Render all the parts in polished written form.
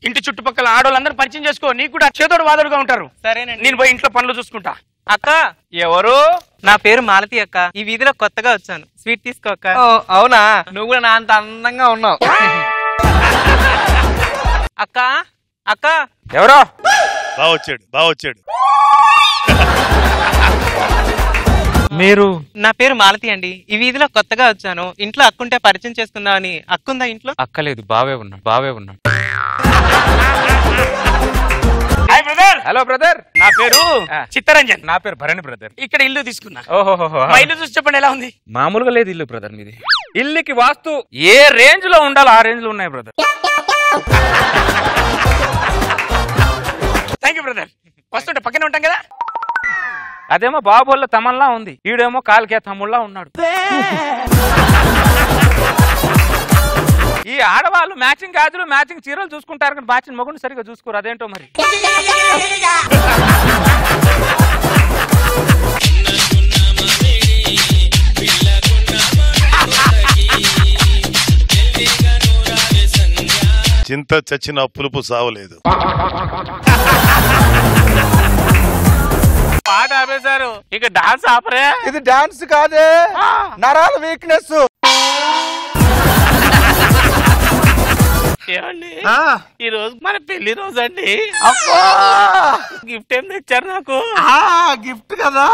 ఇంటి చుట్టుపక్కల ఆడోళ్ళందరూ పరిచయం చేసుకో, నీకు కూడా చేదోడు వాదోడుగా ఉంటారు. సరేనండి. నేను పోయి ఇంట్లో పనులు చూసుకుంటా. అక్క, ఎవరు? నా పేరు మాలతి అక్క. ఈ వీధిలో కొత్తగా వచ్చాను, స్వీట్ తీసుకో అక్క. అవునా, నువ్వు కూడా నా అంత అందంగా ఉన్నావు. అక్క అక్క. ఎవరో బాగా వచ్చాడు. మీరు? నా పేరు మాలతి అండి. ఈ వీధిలో కొత్తగా వచ్చాను, ఇంట్లో అక్కుంటే పరిచయం చేసుకుందామని. అక్కుందా ఇంట్లో? అక్కలేదు, బావే ఉన్నాడు. Hi brother. Hello brother. నా పేరు చిత్తరంజన్. నా పేరు భరణి బ్రదర్. ఇక్కడ ఇల్లు తీసుకున్నా. ఓహో, మా ఇల్లు చూసి చెప్పండి ఎలా ఉంది? మామూలుగా లేదు ఇల్లు బ్రదర్ మీది. ఇల్లుకి వాస్తు ఏ రేంజ్ లో ఉండాలో ఆ రేంజ్ లో ఉన్నాయి బ్రదర్. Thank you brother. వస్తుంటే పక్కనే ఉంటాం కదా. అదేమో బాబోళ్ళ తమల్లా ఉంది, ఈడేమో కాలికే తమ్ముళ్ళ ఉన్నాడు. ఈ ఆడవాళ్ళు మ్యాచింగ్ గాజులు మ్యాచింగ్ చీరలు చూసుకుంటారు కానీ మ్యాచింగ్ మొగుడు సరిగా చూసుకోరు, అదేంటో మరి. చింత చచ్చిన పులుపు సావలేదు. పాట ఆపేశారు, ఇక డాన్స్ ఆపరే. ఇది డాన్స్ కాదే, నరాల వీక్నెస్. ఏమండి, ఈ రోజు మన పెళ్లి రోజు అండి. గిఫ్ట్ ఏం తెచ్చారు నాకు? గిఫ్ట్ కదా.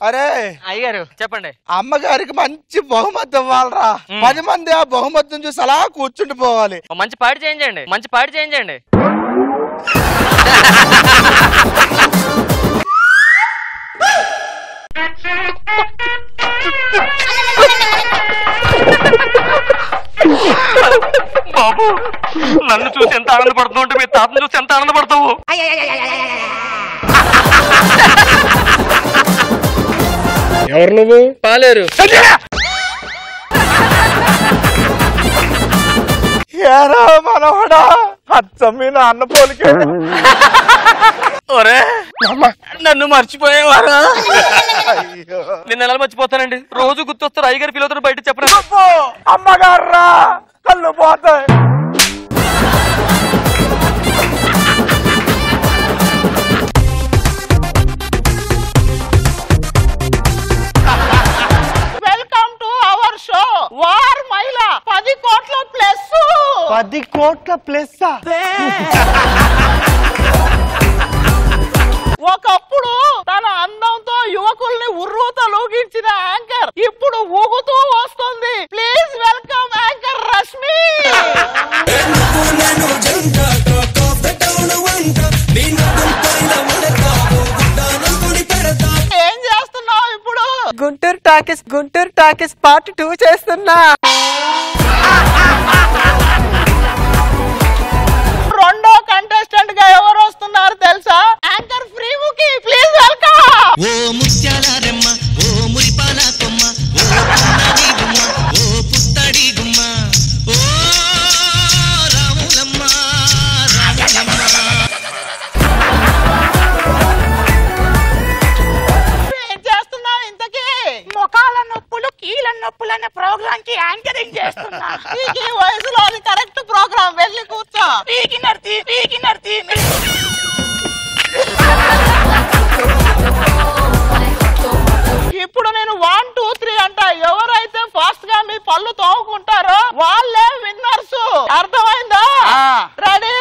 అరే అయ్యారు చెప్పండి. అమ్మగారికి మంచి బహుమతి ఇవ్వాలరా. 10 మంది ఆ బహుమతిని చూసి అలా కూర్చుండిపోవాలి. మంచి పాట చేయించండి. బాబు, నన్ను చూసి ఎంత ఆనందపడుతున్నావు అంటే మీ తాతను చూసి ఎంత ఆనందపడతావు. ఎవరు నువ్వు? పాలేరు. ఏరా మనవడా, అచ్చం మీ నాన్న పోలికే. ఒరే, నన్ను మర్చిపోయేవారా? నిన్న ఎలా మర్చిపోతానండి, రోజు గుర్తొస్తారు. అయ్యగారి పిల్లలు బయట చెప్పరా? అమ్మగారా, కళ్ళు పోతాయి. Welcome to our show war మహిళ 10 కోట్ల ప్లస్. 10 కోట్ల ప్లస్. ఒకప్పుడు తన అందంతో యువకుల్ని ఉర్రూతలూగించిన యాంకర్ ఇప్పుడు ఊగుతూ వస్తుంది. Please welcome anchor Rashmi. ఏం చేస్తున్నావు ఇప్పుడు? గుంటూరు టాకీస్ పార్ట్ 2 చేస్తున్నా. రెండో కంటెస్టెంట్ గా ఎవరు వస్తున్నారు తెలుసా? యాంకర్ ఫ్రీముకి. Please welcome. ఓ ముత్యాల రెమ్మ, ఓ మురిపాల కొమ్మ, ఓ పున్నమి గుమ్మ, ఓ పుత్తడి గుమ్మ, ఓ రాములమ్మ. ఏం చేస్తున్నావు ఇంతకీ? ముఖాల నొప్పులు కీళ్ళ నొప్పులు అనే ప్రోగ్రామ్ కి యాంకరింగ్ చేస్తున్నా. ఈ వయసులో అది కరెక్ట్ ప్రోగ్రామ్, వెళ్ళి కూర్చో. ఇప్పుడు నేను 1 2 3 అంట. ఎవరైతే ఫాస్ట్ గా మీ పళ్ళు తోముకుంటారో వాళ్ళే విన్నర్స్. అర్థమైందా? రెడీ